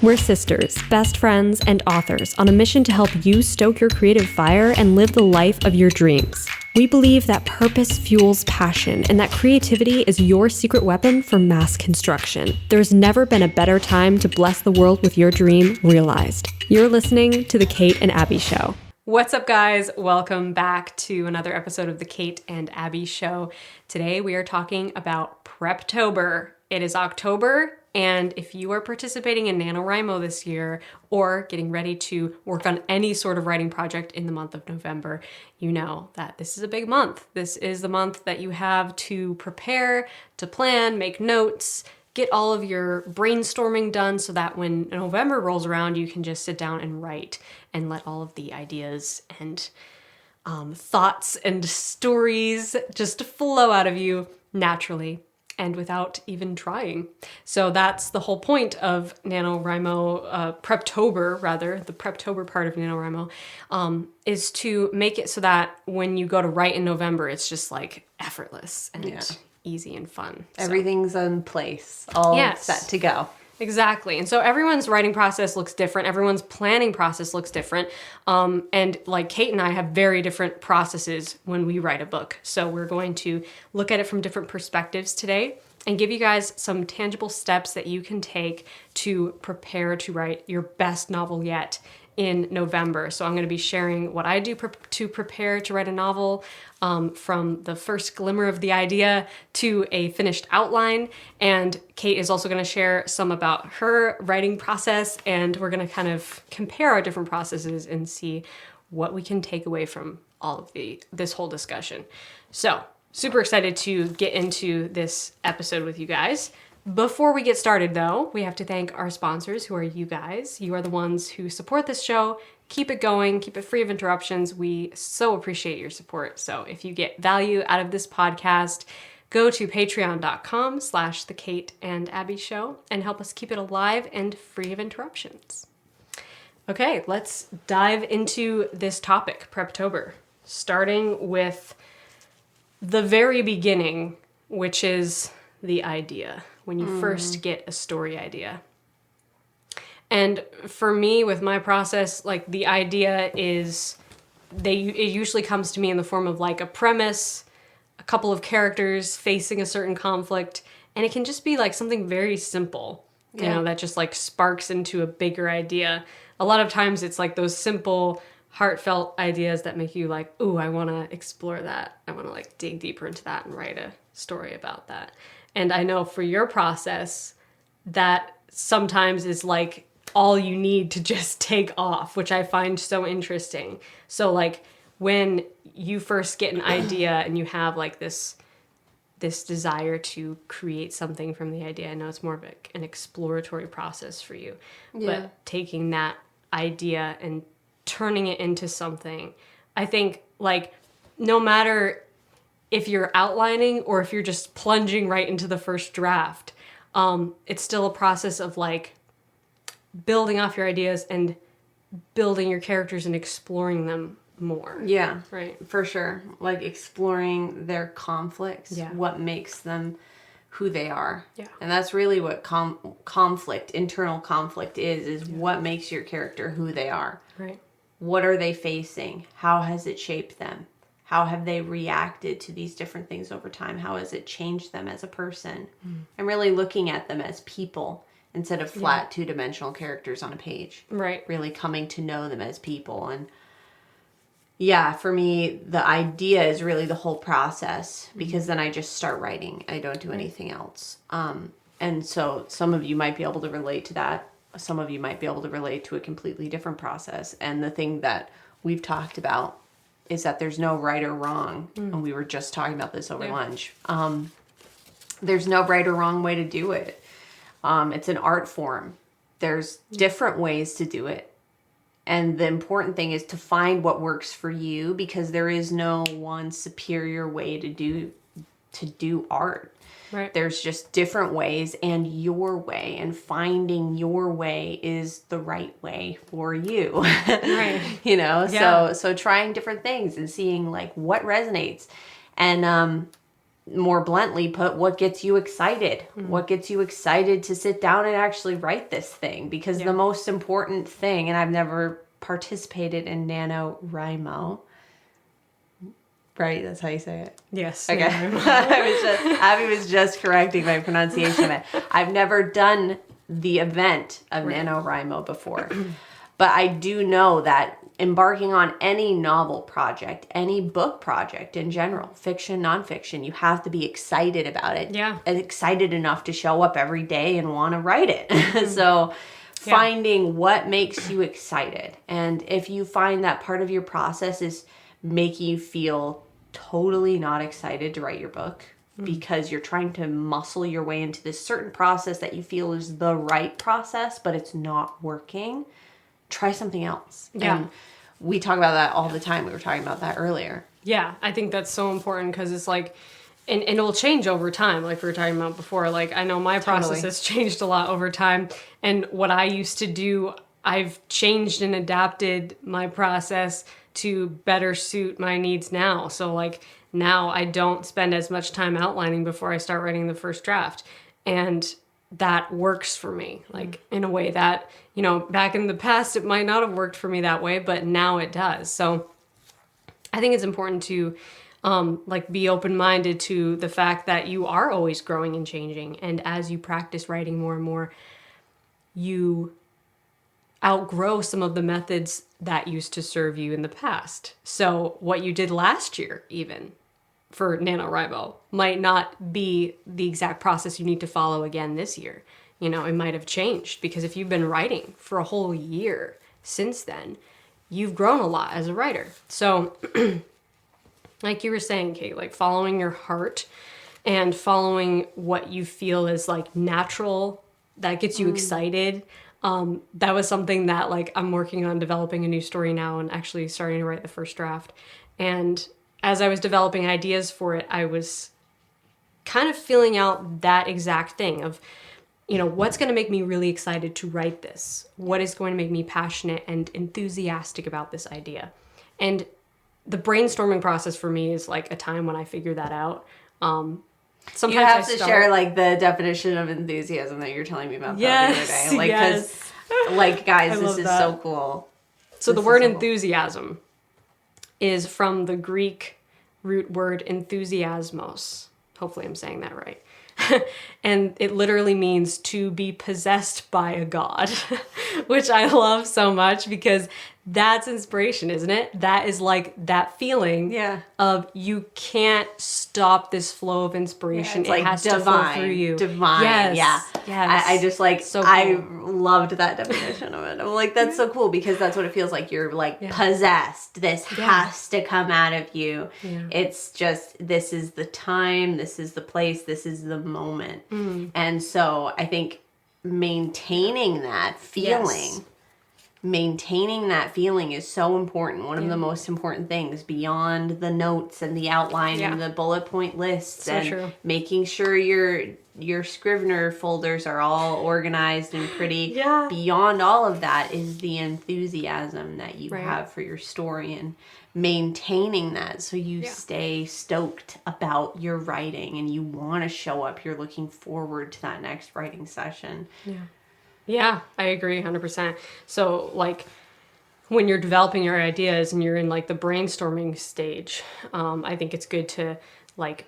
We're sisters, best friends, and authors on a mission to help you stoke your creative fire and live the life of your dreams. We believe that purpose fuels passion and that creativity is your secret weapon for mass construction. There's never been a better time to bless the world with your dream realized. You're listening to The Kate and Abby Show. What's up, guys? Welcome back to another episode of The Kate and Abby Show. Today we are talking about Preptober. It is October, and if you are participating in NaNoWriMo this year or getting ready to work on any sort of writing project in the month of November, you know that this is a big month. This is the month that you have to prepare, to plan, make notes, get all of your brainstorming done so that when November rolls around, you can just sit down and write and let all of the ideas and thoughts and stories just flow out of you naturally and without even trying. So that's the whole point of NaNoWriMo, Preptober rather, the Preptober part of NaNoWriMo, is to make it so that when you go to write in November, it's just like effortless and easy and fun. Everything's in place, all set to go. Exactly. And so everyone's writing process looks different. Everyone's planning process looks different. And like Kate and I have very different processes when we write a book. So we're going to look at it from different perspectives today and give you guys some tangible steps that you can take to prepare to write your best novel yet in November. So I'm going to be sharing what I do to prepare to write a novel, from the first glimmer of the idea to a finished outline. And Kate is also going to share some about her writing process, and we're going to kind of compare our different processes and see what we can take away from all of this whole discussion. So super excited to get into this episode with you guys. Before we get started, though, we have to thank our sponsors, who are you guys. You are the ones who support this show. Keep it going. Keep it free of interruptions. We so appreciate your support. So if you get value out of this podcast, go to patreon.com/The Kate and Abby Show and help us keep it alive and free of interruptions. Okay, let's dive into this topic, Preptober, starting with the very beginning, which is the idea. When you first get a story idea. And for me, with my process, like the idea is, it usually comes to me in the form of like a premise, a couple of characters facing a certain conflict, and it can just be like something very simple, you know, that just like sparks into a bigger idea. A lot of times it's like those simple, heartfelt ideas that make you like, ooh, I want to explore that. I want to like dig deeper into that and write a story about that. And I know for your process, that sometimes is like all you need to just take off, which I find so interesting. So like when you first get an idea and you have like this desire to create something from the idea, I know it's more of an exploratory process for you, but taking that idea and turning it into something, I think like no matter if you're outlining or if you're just plunging right into the first draft, it's still a process of like building off your ideas and building your characters and exploring them more. Yeah, right. For sure. Like exploring their conflicts, what makes them who they are. Yeah. And that's really what internal conflict is what makes your character who they are. Right. What are they facing? How has it shaped them? How have they reacted to these different things over time? How has it changed them as a person? And really looking at them as people instead of flat two-dimensional characters on a page. Right. Really coming to know them as people. And for me, the idea is really the whole process, because then I just start writing. I don't do anything else. And so some of you might be able to relate to that. Some of you might be able to relate to a completely different process. And the thing that we've talked about is that there's no right or wrong. And we were just talking about this over lunch. There's no right or wrong way to do it. It's an art form. There's different ways to do it. And the important thing is to find what works for you, because there is no one superior way to do art. Right. There's just different ways, and your way, and finding your way is the right way for you. Right. You know, so trying different things and seeing like what resonates. And more bluntly put, what gets you excited? What gets you excited to sit down and actually write this thing? Because the most important thing, and I've never participated in NaNoWriMo, right? That's how you say it? Yes. Okay. Abby was just correcting my pronunciation of it. I've never done the event of NaNoWriMo before. But I do know that embarking on any novel project, any book project in general, fiction, nonfiction, you have to be excited about it. Yeah. And excited enough to show up every day and want to write it. So finding what makes you excited. And if you find that part of your process is making you feel totally not excited to write your book because you're trying to muscle your way into this certain process that you feel is the right process, but it's not working, try something else. Yeah. And we talk about that all the time. We were talking about that earlier. Yeah, I think that's so important because it's like, and it'll change over time, like we were talking about before. Like, I know my process has changed a lot over time. And what I used to do, I've changed and adapted my process to better suit my needs now. So, like, now I don't spend as much time outlining before I start writing the first draft. And that works for me, like in a way that, you know, back in the past, it might not have worked for me that way, but now it does. So I think it's important to like be open-minded to the fact that you are always growing and changing. And as you practice writing more and more, you outgrow some of the methods that used to serve you in the past. So what you did last year, even for NaNoWriMo, might not be the exact process you need to follow again this year. You know, it might have changed because if you've been writing for a whole year since then, you've grown a lot as a writer. So like you were saying, Kate, like following your heart and following what you feel is like natural, that gets you excited. That was something that like I'm working on developing a new story now and actually starting to write the first draft. And as I was developing ideas for it, I was kind of feeling out that exact thing of, you know, what's going to make me really excited to write this? What is going to make me passionate and enthusiastic about this idea? And the brainstorming process for me is like a time when I figure that out. Sometimes you have to share like the definition of enthusiasm that you're telling me about the other day. Like, because, like, guys, this is so cool. So the word enthusiasm is from the Greek root word enthusiasmos. Hopefully I'm saying that right. And it literally means to be possessed by a god, which I love so much because that's inspiration, isn't it? That is like that feeling of you can't stop this flow of inspiration. It like has divine, to flow through you. Divine, yes. I just like, so cool. I loved that definition of it. I'm like, that's so cool because that's what it feels like. You're like possessed. This has to come out of you. It's just, this is the time, this is the place, this is the moment. And so I think maintaining that feeling is so important. One of the most important things beyond the notes and the outline and the bullet point lists making sure your Scrivener folders are all organized and pretty. Beyond all of that is the enthusiasm that you have for your story and maintaining that so you stay stoked about your writing and you want to show up. You're looking forward to that next writing session. Yeah, I agree 100%. So like when you're developing your ideas and you're in like the brainstorming stage, I think it's good to like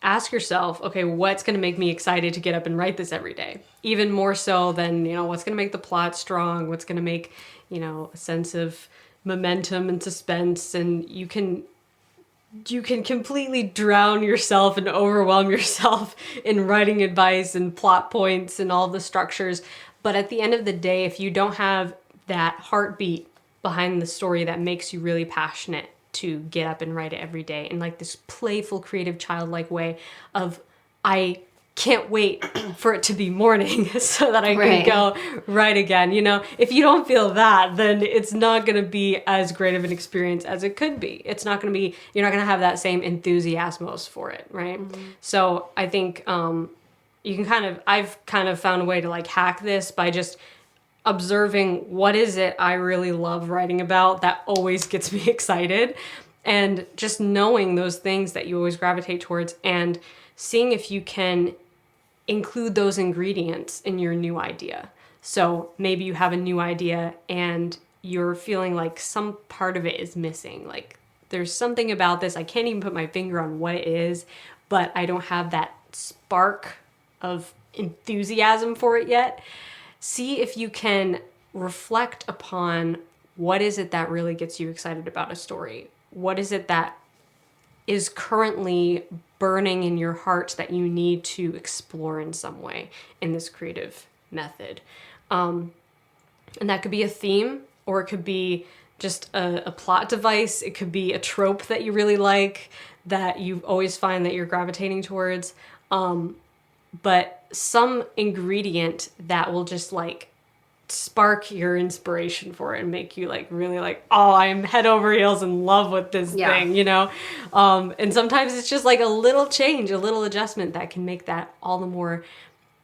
ask yourself, okay, what's going to make me excited to get up and write this every day? Even more so than, you know, what's going to make the plot strong? What's going to make, you know, a sense of momentum and suspense? And you can completely drown yourself and overwhelm yourself in writing advice and plot points and all the structures. But at the end of the day, if you don't have that heartbeat behind the story that makes you really passionate to get up and write it every day in like this playful, creative, childlike way of, I can't wait for it to be morning so that I can go write again. You know, if you don't feel that, then it's not going to be as great of an experience as it could be. It's not going to be, you're not going to have that same enthusiasmos for it, right? So I think you can I've kind of found a way to like hack this by just observing what is it I really love writing about that always gets me excited. And just knowing those things that you always gravitate towards and seeing if you can include those ingredients in your new idea. So maybe you have a new idea and you're feeling like some part of it is missing. Like there's something about this, I can't even put my finger on what it is, but I don't have that spark of enthusiasm for it yet. See if you can reflect upon what is it that really gets you excited about a story. What is it that is currently burning in your heart that you need to explore in some way in this creative method? And that could be a theme, or it could be just a plot device. It could be a trope that you really like, that you always find that you're gravitating towards. But some ingredient that will just like spark your inspiration for it and make you like really like, oh, I'm head over heels in love with this thing, you know? And sometimes it's just like a little change, a little adjustment that can make that all the more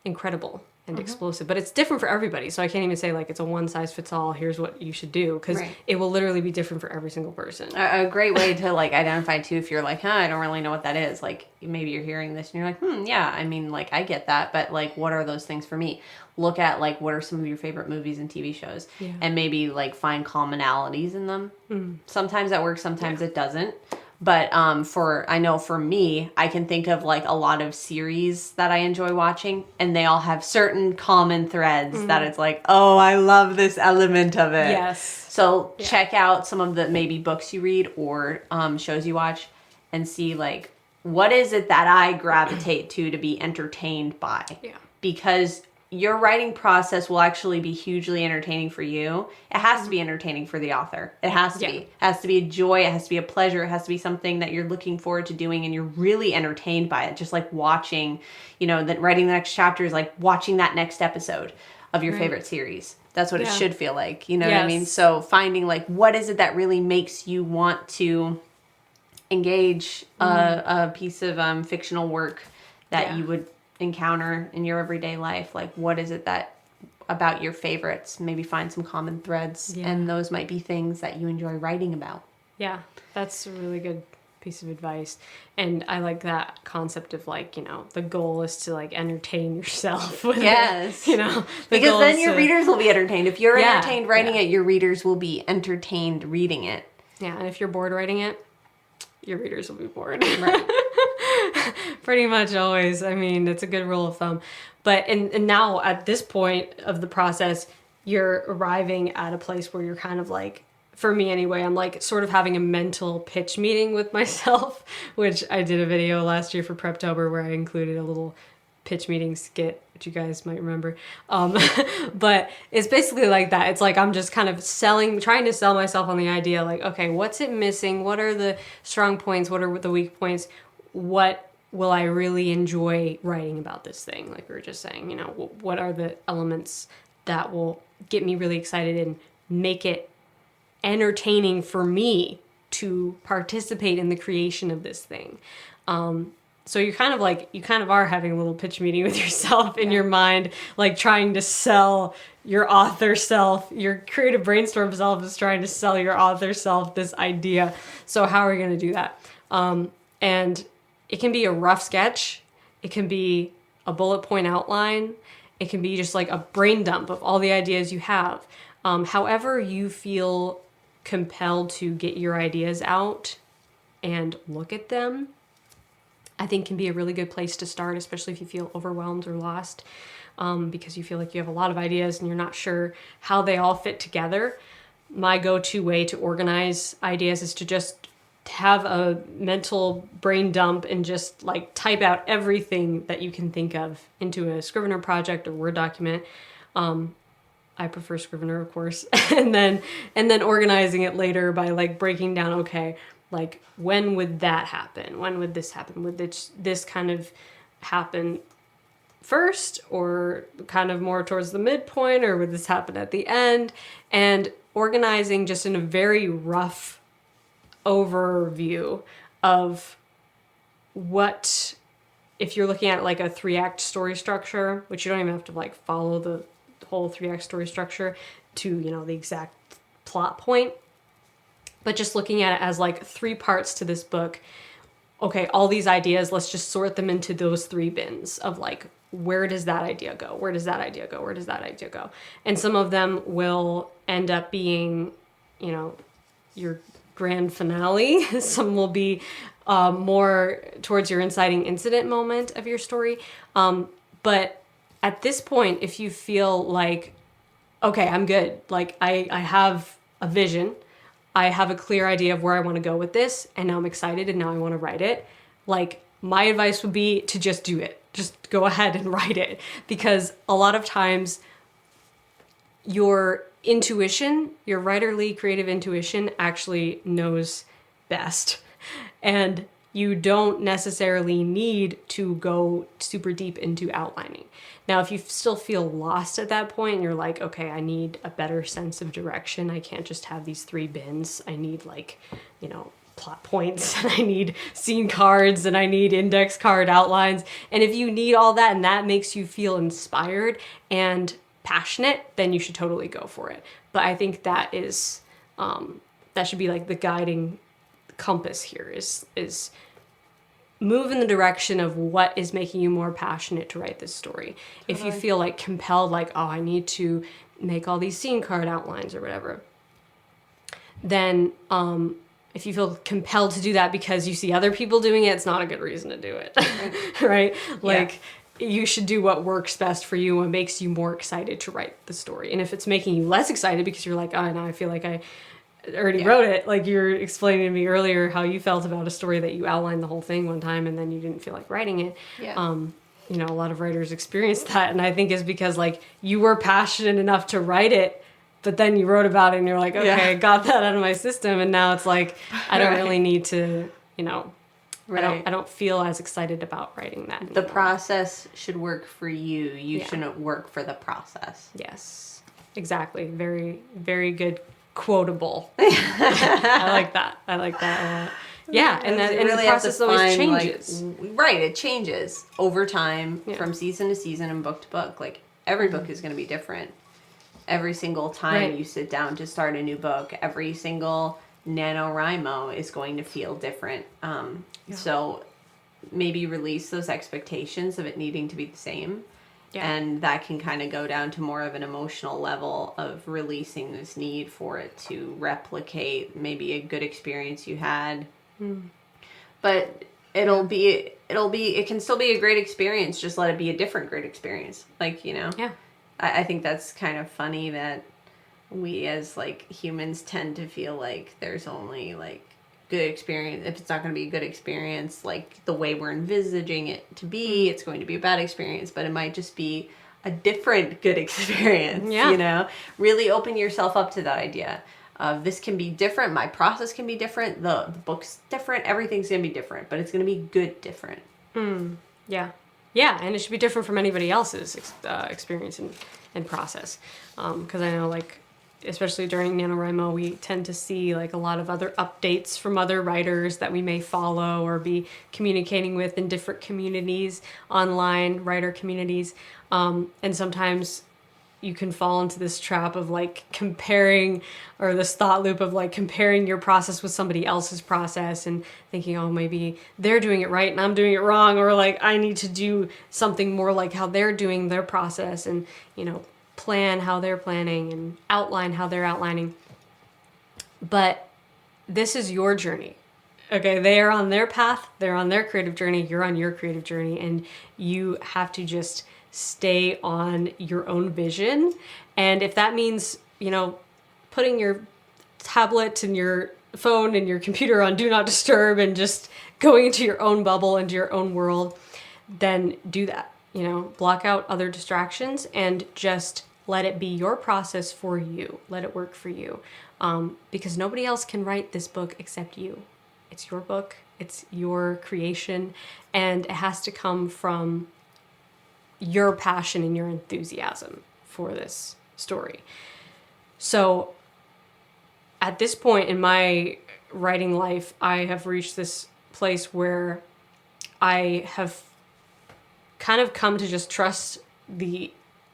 incredible and explosive. But it's different for everybody. So I can't even say like it's a one size fits all, here's what you should do, because it will literally be different for every single person. A great way to like identify too, if you're like, I don't really know what that is. Like maybe you're hearing this and you're like, yeah, I mean, like I get that, but like what are those things for me? Look at like what are some of your favorite movies and TV shows, and maybe like find commonalities in them. Sometimes that works, sometimes it doesn't. But I know for me, I can think of like a lot of series that I enjoy watching, and they all have certain common threads that it's like, oh, I love this element of it. Yes. So check out some of the maybe books you read or shows you watch and see like, what is it that I gravitate to be entertained by? Yeah. Because your writing process will actually be hugely entertaining for you. It has to be entertaining for the author. It has to be. It has to be a joy. It has to be a pleasure. It has to be something that you're looking forward to doing and you're really entertained by it. Just like watching, that writing the next chapter is like watching that next episode of your favorite series. That's what it should feel like. You know what I mean? So finding like, what is it that really makes you want to engage a piece of fictional work that you would encounter in your everyday life? Like what is it that about your favorites? Maybe find some common threads, and those might be things that you enjoy writing about. Yeah, that's a really good piece of advice. And I like that concept of like, the goal is to like entertain yourself with it, because then your readers will be entertained. If you're entertained writing it, your readers will be entertained reading it. Yeah, and if you're bored writing it, your readers will be bored. Right. Pretty much always. I mean, it's a good rule of thumb. But and now at this point of the process, you're arriving at a place where you're kind of like, for me anyway, I'm like sort of having a mental pitch meeting with myself, which I did a video last year for Preptober where I included a little pitch meeting skit, which you guys might remember. But it's basically like that. It's like I'm just kind of trying to sell myself on the idea like, okay, what's it missing? What are the strong points? What are the weak points? What will I really enjoy writing about this thing? Like we were just saying, what are the elements that will get me really excited and make it entertaining for me to participate in the creation of this thing? So you kind of are having a little pitch meeting with yourself in your mind, like trying to sell your author self. Your creative brainstorm self is trying to sell your author self this idea. So how are we going to do that? And it can be a rough sketch. It can be a bullet point outline. It can be just like a brain dump of all the ideas you have. However you feel compelled to get your ideas out and look at them, I think can be a really good place to start, especially if you feel overwhelmed or lost, because you feel like you have a lot of ideas and you're not sure how they all fit together. My go-to way to organize ideas is to just have a mental brain dump and just like type out everything that you can think of into a Scrivener project or Word document. I prefer Scrivener, of course, and then organizing it later by like breaking down, okay, like when would that happen? When would this happen? Would this kind of happen first, or kind of more towards the midpoint, or would this happen at the end? And organizing just in a very rough overview of what, if you're looking at like a 3-act story structure, which you don't even have to like follow the whole 3-act story structure to, the exact plot point. but just looking at it as like 3 parts to this book. Okay, all these ideas, let's just sort them into those 3 bins of like, where does that idea go? Where does that idea go? Where does that idea go? And some of them will end up being, you know, your grand finale. Some will be more towards your inciting incident moment of your story. But at this point, if you feel like, okay, I'm good. Like I have a vision. I have a clear idea of where I want to go with this, and now I'm excited and now I want to write it. Like, my advice would be to just do it. Just go ahead and write it, because a lot of times your intuition, your writerly creative intuition actually knows best. And you don't necessarily need to go super deep into outlining. Now, if you still feel lost at that point and you're like, okay, I need a better sense of direction. I can't just have these 3 bins. I need like, you know, plot points, and I need scene cards, and I need index card outlines. And if you need all that and that makes you feel inspired and passionate, then you should totally go for it. But I think that is, that should be like the guiding compass here is move in the direction of what is making you more passionate to write this story. If you feel like compelled, like, oh, I need to make all these scene card outlines or whatever, then if you feel compelled to do that because you see other people doing it, it's not a good reason to do it. Right? Like, you should do what works best for you and makes you more excited to write the story. And if it's making you less excited because you're like, oh, now I feel like I already wrote it, like you're explaining to me earlier how you felt about a story that you outlined the whole thing one time and then you didn't feel like writing it. You know, a lot of writers experience that, and I think is because like you were passionate enough to write it, but then you wrote about it and you're like, okay, I got that out of my system, and now it's like I don't really need to, you know, I don't feel as excited about writing that anymore. The process should work for you. You shouldn't work for the process. Yes, exactly. Very, very good quotable. I like that. I like that a lot. Yeah, and then really the process always changes. Like, it changes over time from season to season and book to book. Like, every book is going to be different. Every single time you sit down to start a new book, every single NaNoWriMo is going to feel different. So maybe release those expectations of it needing to be the same. And that can kind of go down to more of an emotional level of releasing this need for it to replicate maybe a good experience you had. But it can still be a great experience. Just let it be a different great experience. Like, you know, I think that's kind of funny that we as like humans tend to feel like there's only like good experience. If it's not going to be a good experience, like the way we're envisaging it to be, it's going to be a bad experience, but it might just be a different good experience, you know? Really open yourself up to that idea of this can be different. My process can be different. The book's different. Everything's going to be different, but it's going to be good different. Yeah. Yeah, and it should be different from anybody else's experience and process. Because I know, like, especially during NaNoWriMo, we tend to see like a lot of other updates from other writers that we may follow or be communicating with in different communities, online writer communities. And sometimes you can fall into this trap of like comparing, or this thought loop of like comparing your process with somebody else's process and thinking, oh, maybe they're doing it right and I'm doing it wrong, or like I need to do something more like how they're doing their process, and, you know, plan how they're planning and outline how they're outlining. But this is your journey. Okay, they are on their path, they're on their creative journey, you're on your creative journey, and you have to just stay on your own vision. And if that means, you know, putting your tablet and your phone and your computer on do not disturb and just going into your own bubble, into your own world, then do that. You know, block out other distractions and just let it be your process for you. Let it work for you. Because nobody else can write this book except you. It's your book. It's your creation. And it has to come from your passion and your enthusiasm for this story. So at this point in my writing life, I have reached this place where I have kind of come to just trust the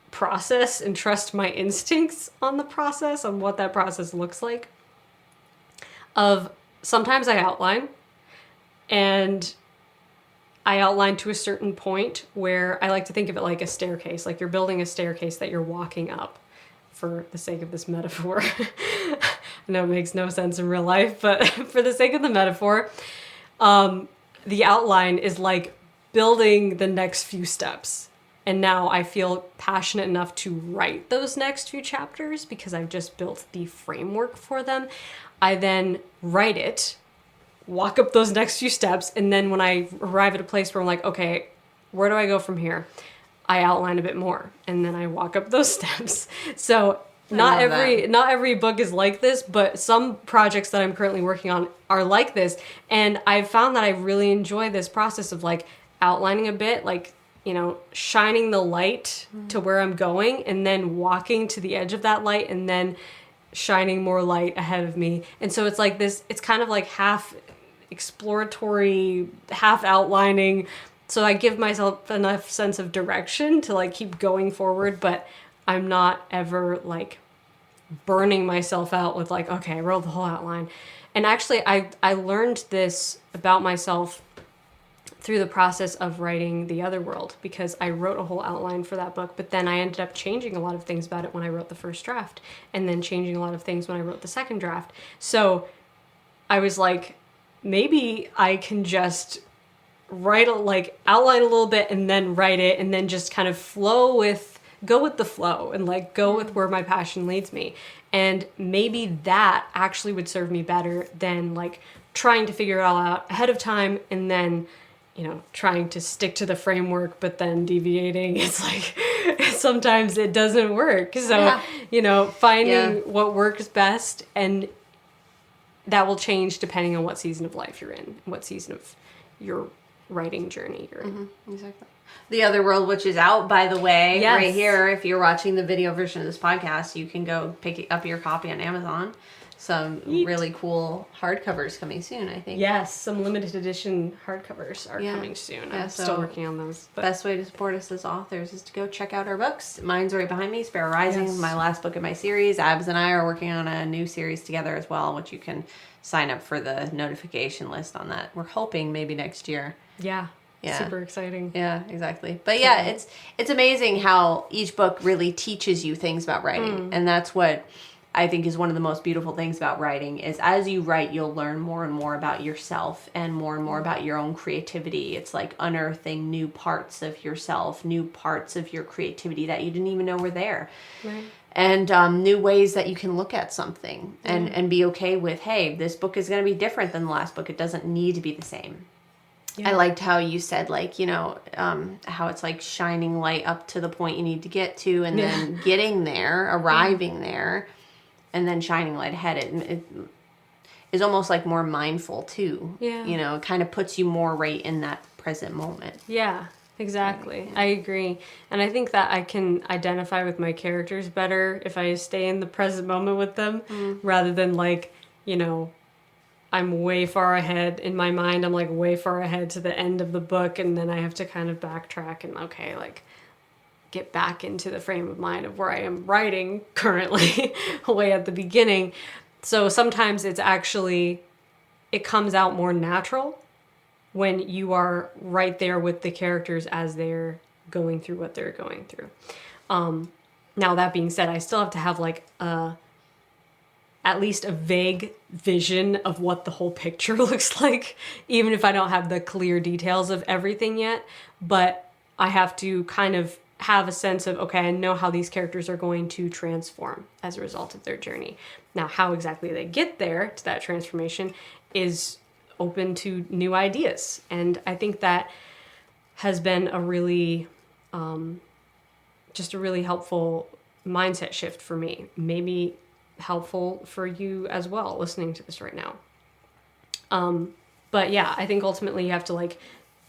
process and trust my instincts on the process, on what that process looks like. of sometimes I outline, and I outline to a certain point where I like to think of it like a staircase, like you're building a staircase that you're walking up, for the sake of this metaphor. I know it makes no sense in real life, but for the sake of the metaphor, the outline is like building the next few steps. And now I feel passionate enough to write those next few chapters because I've just built the framework for them. I then write it, walk up those next few steps, and then when I arrive at a place where I'm like, okay, where do I go from here? I outline a bit more, and then I walk up those steps. So not every book is like this, but some projects that I'm currently working on are like this. And I've found that I really enjoy this process of like outlining a bit, like, you know, shining the light to where I'm going, and then walking to the edge of that light, and then shining more light ahead of me. And so it's like this, it's kind of like half exploratory, half outlining. So I give myself enough sense of direction to like keep going forward, but I'm not ever like burning myself out with like, okay, I wrote the whole outline. And actually I learned this about myself through the process of writing The Other World, because I wrote a whole outline for that book, but then I ended up changing a lot of things about it when I wrote the first draft, and then changing a lot of things when I wrote the second draft. So I was like, maybe I can just outline a little bit and then write it, and then just kind of go with the flow, and like go with where my passion leads me. And maybe that actually would serve me better than like trying to figure it all out ahead of time and then, you know, trying to stick to the framework, but then deviating. It's like, sometimes it doesn't work. So, you know, finding what works best, and that will change depending on what season of life you're in, what season of your writing journey you're in. Exactly. The Other World, which is out, by the way, Yes. right here. If you're watching the video version of this podcast, you can go pick up your copy on Amazon. Some really cool hardcovers coming soon, I think. Yes, some limited edition hardcovers are coming soon. I'm still working on those. But best way to support us as authors is to go check out our books. Mine's right behind me, Sparrow Rising, my last book in my series. Abs and I are working on a new series together as well, which you can sign up for the notification list on that. We're hoping maybe next year. Yeah. Super exciting. Yeah, exactly. But yeah, it's amazing how each book really teaches you things about writing. And that's what I think is one of the most beautiful things about writing, is as you write, you'll learn more and more about yourself and more about your own creativity. It's like unearthing new parts of yourself, new parts of your creativity that you didn't even know were there. Right. And new ways that you can look at something and be okay with, hey, this book is going to be different than the last book. It doesn't need to be the same. Yeah. I liked how you said, like, you know, how it's like shining light up to the point you need to get to, and then getting there, arriving there, and then shining light ahead. It is almost like more mindful too. Yeah. You know, it kind of puts you more right in that present moment. Yeah, exactly. I agree. And I think that I can identify with my characters better if I stay in the present moment with them, rather than like, you know, I'm way far ahead in my mind. I'm like way far ahead to the end of the book, and then I have to kind of backtrack and like get back into the frame of mind of where I am writing currently way at the beginning. So sometimes it's actually, it comes out more natural when you are right there with the characters as they're going through what they're going through. Now that being said, I still have to have like at least a vague vision of what the whole picture looks like, even if I don't have the clear details of everything yet. But I have to kind of have a sense of, okay, I know how these characters are going to transform as a result of their journey. Now, how exactly they get there to that transformation is open to new ideas. And I think that has been a really, just a really helpful mindset shift for me. Maybe helpful for you as well listening to this right now. But yeah, I think ultimately you have to like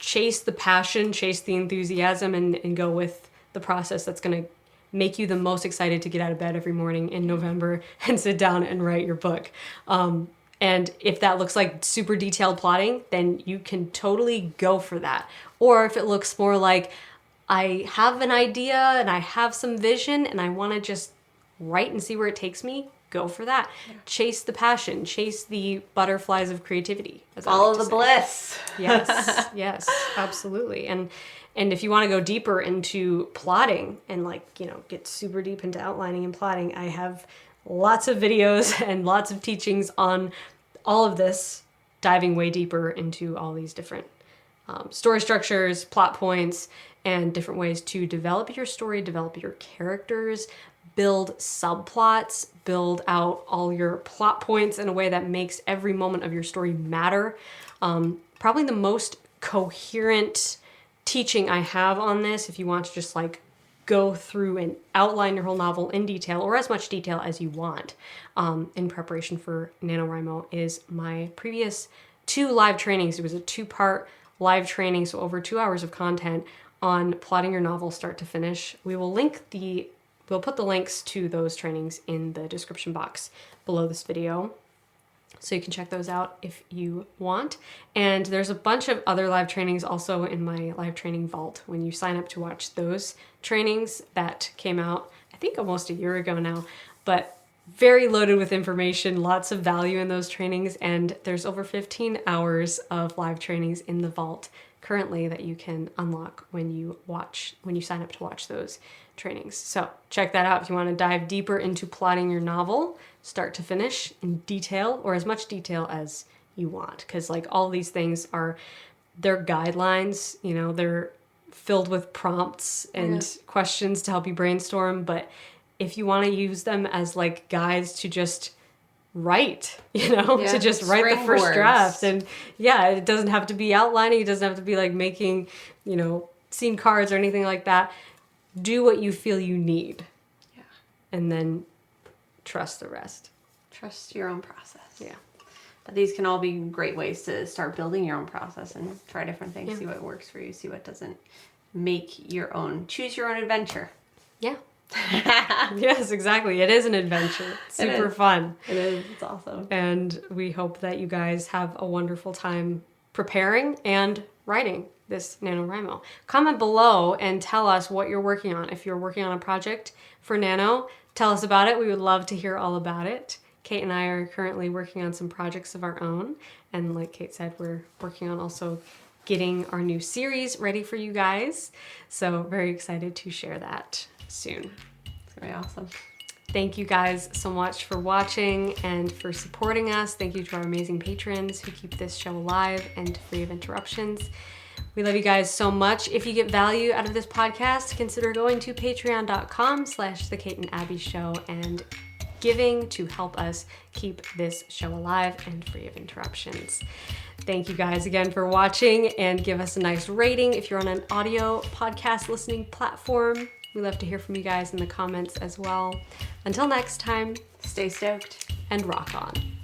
chase the passion, chase the enthusiasm, and go with the process that's going to make you the most excited to get out of bed every morning in November and sit down and write your book. And if that looks like super detailed plotting, then you can totally go for that. Or if it looks more like, I have an idea and I have some vision and I want to just write and see where it takes me, go for that. Chase the passion, chase the butterflies of creativity. Follow the bliss. Yes, yes, absolutely. And if you want to go deeper into plotting and like, you know, get super deep into outlining and plotting, I have lots of videos and lots of teachings on all of this, diving way deeper into all these different story structures, plot points, and different ways to develop your story, develop your characters, build subplots, build out all your plot points in a way that makes every moment of your story matter. Probably the most coherent teaching I have on this, if you want to just like go through and outline your whole novel in detail, or as much detail as you want, in preparation for NaNoWriMo, is my previous 2 live trainings. It was a 2-part live training, so over 2 hours of content on plotting your novel start to finish. We'll put the links to those trainings in the description box below this video, so you can check those out if you want. And there's a bunch of other live trainings also in my live training vault. When you sign up to watch those trainings that came out, I think almost a year ago now, but very loaded with information, lots of value in those trainings. And there's over 15 hours of live trainings in the vault currently that you can unlock when you sign up to watch those trainings. So check that out if you want to dive deeper into plotting your novel, start to finish, in detail, or as much detail as you want. Because like all these things they're guidelines, you know, they're filled with prompts and questions to help you brainstorm. But if you want to use them as like guides to just write, you know, to just write the first draft. And it doesn't have to be outlining. It doesn't have to be like making, you know, scene cards or anything like that. Do what you feel you need. Yeah. And then trust the rest. Trust your own process. Yeah. But these can all be great ways to start building your own process and try different things, see what works for you, see what doesn't. Make your own, choose your own adventure. Yeah. Yes, exactly. It is an adventure. It's super fun. It is. It's awesome. And we hope that you guys have a wonderful time preparing and writing this NaNoWriMo. Comment below and tell us what you're working on. If you're working on a project for Nano, tell us about it. We would love to hear all about it. Kate and I are currently working on some projects of our own. And like Kate said, we're working on also getting our new series ready for you guys. So very excited to share that soon. It's gonna be awesome. Thank you guys so much for watching and for supporting us. Thank you to our amazing patrons who keep this show alive and free of interruptions. We love you guys so much. If you get value out of this podcast, consider going to patreon.com/The Kate and Abby Show and giving to help us keep this show alive and free of interruptions. Thank you guys again for watching, and give us a nice rating if you're on an audio podcast listening platform. We love to hear from you guys in the comments as well. Until next time, stay stoked and rock on.